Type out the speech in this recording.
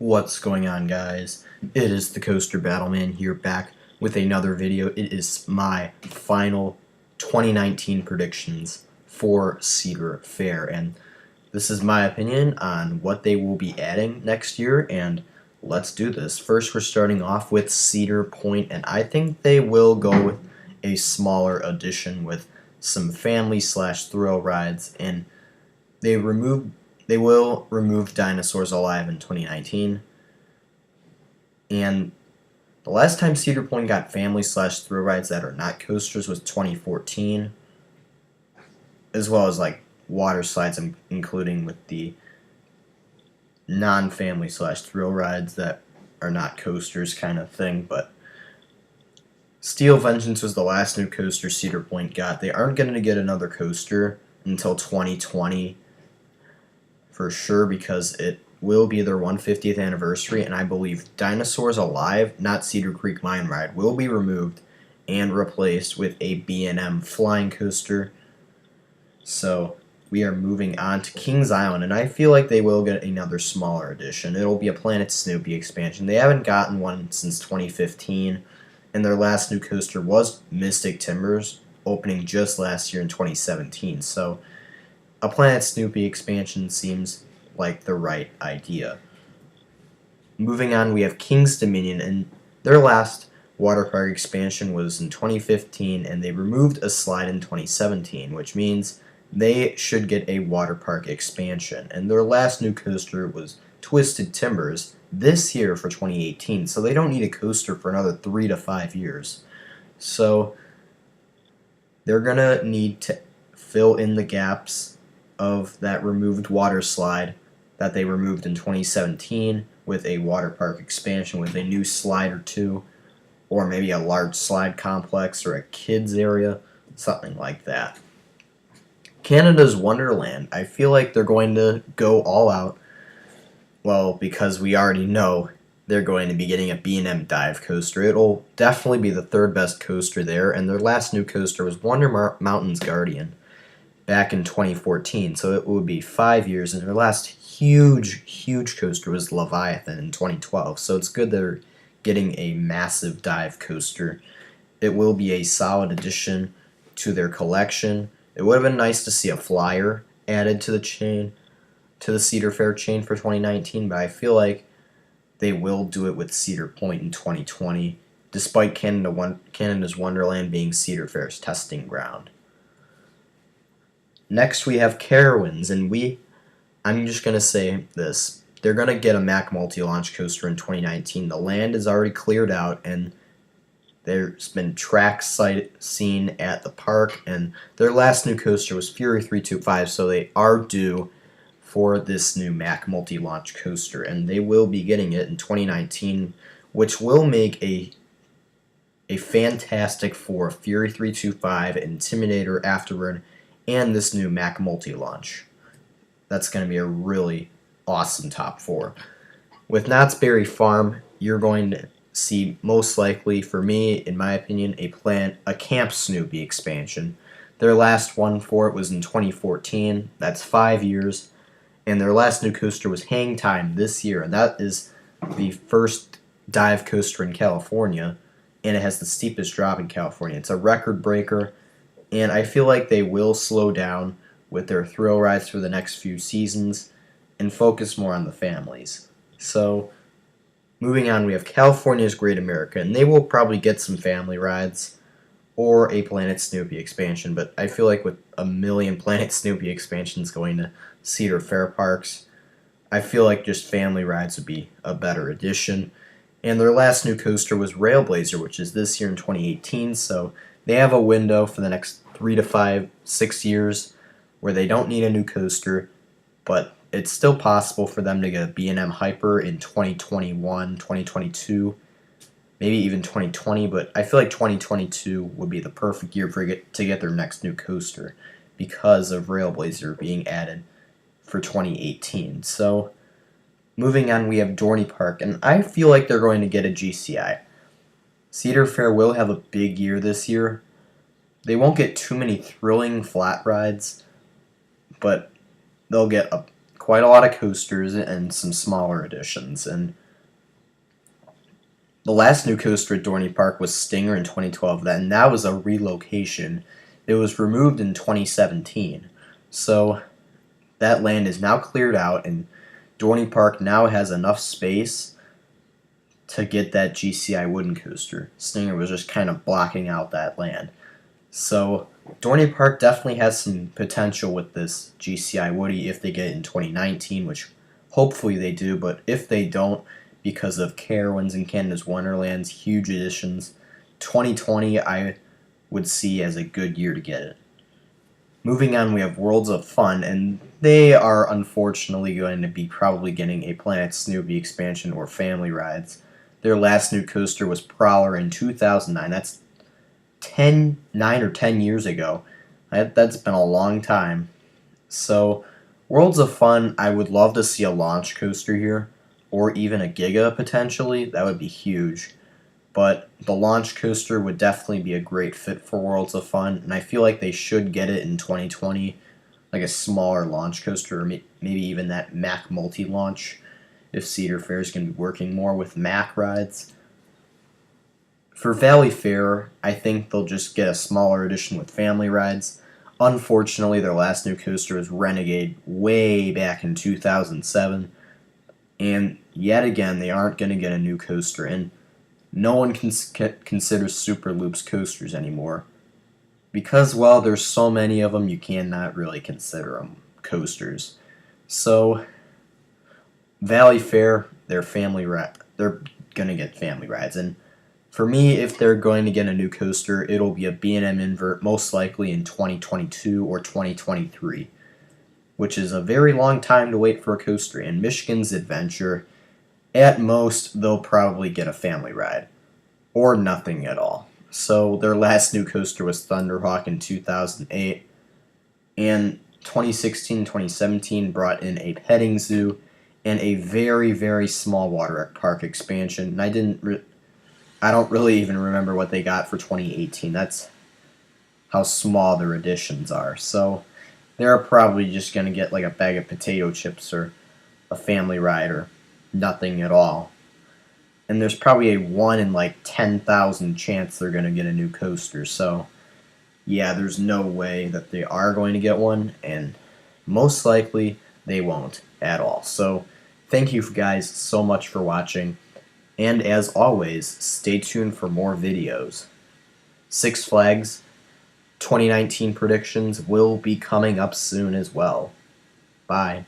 What's going on, guys? It is the Coaster Battleman here, back with another video. It is my final 2019 predictions for Cedar Fair, and this is my opinion on what they will be adding next year, and let's do this. First, we're starting off with Cedar Point, and I think they will go with a smaller addition with some family/thrill rides, and they will remove Dinosaurs Alive in 2019. And the last time Cedar Point got family/thrill rides that are not coasters was 2014, as well as like water slides, including with the non-family/thrill rides that are not coasters kind of thing. But Steel Vengeance was the last new coaster Cedar Point got. They aren't going to get another coaster until 2020 for sure, because it will be their 150th anniversary, and I believe Dinosaurs Alive, not Cedar Creek Mine Ride, will be removed and replaced with a B&M flying coaster. So we are moving on to Kings Island, and I feel like they will get another smaller edition. It'll be a Planet Snoopy expansion. They haven't gotten one since 2015, and their last new coaster was Mystic Timbers, opening just last year in 2017. So a Planet Snoopy expansion seems like the right idea. Moving on, we have King's Dominion, and their last water park expansion was in 2015, and they removed a slide in 2017, which means they should get a water park expansion. And their last new coaster was Twisted Timbers this year for 2018, so they don't need a coaster for another 3 to 5 years. So they're gonna need to fill in the gaps of that removed water slide that they removed in 2017 with a water park expansion with a new slide or two, or maybe a large slide complex or a kids area, something like that. Canada's Wonderland, I feel like they're going to go all out, well, because we already know they're going to be getting a B&M dive coaster. It'll definitely be the third best coaster there, and their last new coaster was Wonder Mountain's Guardian back in 2014, so it would be 5 years, and their last huge coaster was Leviathan in 2012, so it's good they're getting a massive dive coaster. It will be a solid addition to their collection. It would have been nice to see a flyer added to the chain, to the Cedar Fair chain for 2019, but I feel like they will do it with Cedar Point in 2020, despite Canada's Wonderland being Cedar Fair's testing ground. Next, we have Carowinds, and I'm just going to say this. They're going to get a Mack Multilaunch coaster in 2019. The land is already cleared out, and there's been tracks seen at the park, and their last new coaster was Fury 325, so they are due for this new Mack Multilaunch coaster, and they will be getting it in 2019, which will make a Fantastic Four, Fury 325, Intimidator afterward, and this new Mack Multilaunch. That's going to be a really awesome top four. With Knott's Berry Farm, you're going to see, most likely, for me, in my opinion, a Camp Snoopy expansion. Their last one for it was in 2014. That's 5 years. And their last new coaster was Hang Time this year, and that is the first dive coaster in California, and it has the steepest drop in California. It's a record breaker, and I feel like they will slow down with their thrill rides for the next few seasons and focus more on the families. So, moving on, we have California's Great America, and they will probably get some family rides or a Planet Snoopy expansion, but I feel like with a million Planet Snoopy expansions going to Cedar Fair parks, I feel like just family rides would be a better addition. And their last new coaster was Railblazer, which is this year in 2018, so they have a window for the next 3 to 5, 6 years where they don't need a new coaster, but it's still possible for them to get a B&M Hyper in 2021, 2022, maybe even 2020, but I feel like 2022 would be the perfect year to get their next new coaster because of Railblazer being added for 2018. So, moving on, we have Dorney Park, and I feel like they're going to get a GCI. Cedar Fair will have a big year this year. They won't get too many thrilling flat rides, but they'll get quite a lot of coasters and some smaller additions. And the last new coaster at Dorney Park was Stinger in 2012, and that was a relocation. It was removed in 2017. So that land is now cleared out, and Dorney Park now has enough space to get that GCI wooden coaster. Stinger was just kind of blocking out that land. So Dorney Park definitely has some potential with this GCI Woody if they get it in 2019, which hopefully they do, but if they don't, because of Carowinds and Canada's Wonderland's huge additions, 2020 I would see as a good year to get it. Moving on, we have Worlds of Fun, and they are unfortunately going to be probably getting a Planet Snoopy expansion or family rides. Their last new coaster was Prowler in 2009. That's 9 or 10 years ago. That's been a long time. So, Worlds of Fun, I would love to see a launch coaster here, or even a Giga potentially. That would be huge. But the launch coaster would definitely be a great fit for Worlds of Fun, and I feel like they should get it in 2020, like a smaller launch coaster, or maybe even that Mack Multilaunch, if Cedar Fair is going to be working more with Mack rides. For Valleyfair, I think they'll just get a smaller edition with family rides. Unfortunately, their last new coaster was Renegade way back in 2007, and yet again, they aren't going to get a new coaster in. No one considers Super Loops coasters anymore. Because, well, there's so many of them, you cannot really consider them coasters. So, Valleyfair, they're going to get family rides. And for me, if they're going to get a new coaster, it'll be a B&M invert, most likely in 2022 or 2023, which is a very long time to wait for a coaster. And Michigan's Adventure, at most, they'll probably get a family ride, or nothing at all. So their last new coaster was Thunderhawk in 2008, and 2016-2017 brought in a petting zoo and a very, very small Waterpark expansion. And I don't really even remember what they got for 2018. That's how small their additions are. So they're probably just going to get like a bag of potato chips or a family ride or nothing at all. And there's probably a 1 in like 10,000 chance they're going to get a new coaster. So yeah, there's no way that they are going to get one, and most likely they won't at all. So thank you guys so much for watching, and as always, stay tuned for more videos. Six Flags 2019 predictions will be coming up soon as well. Bye.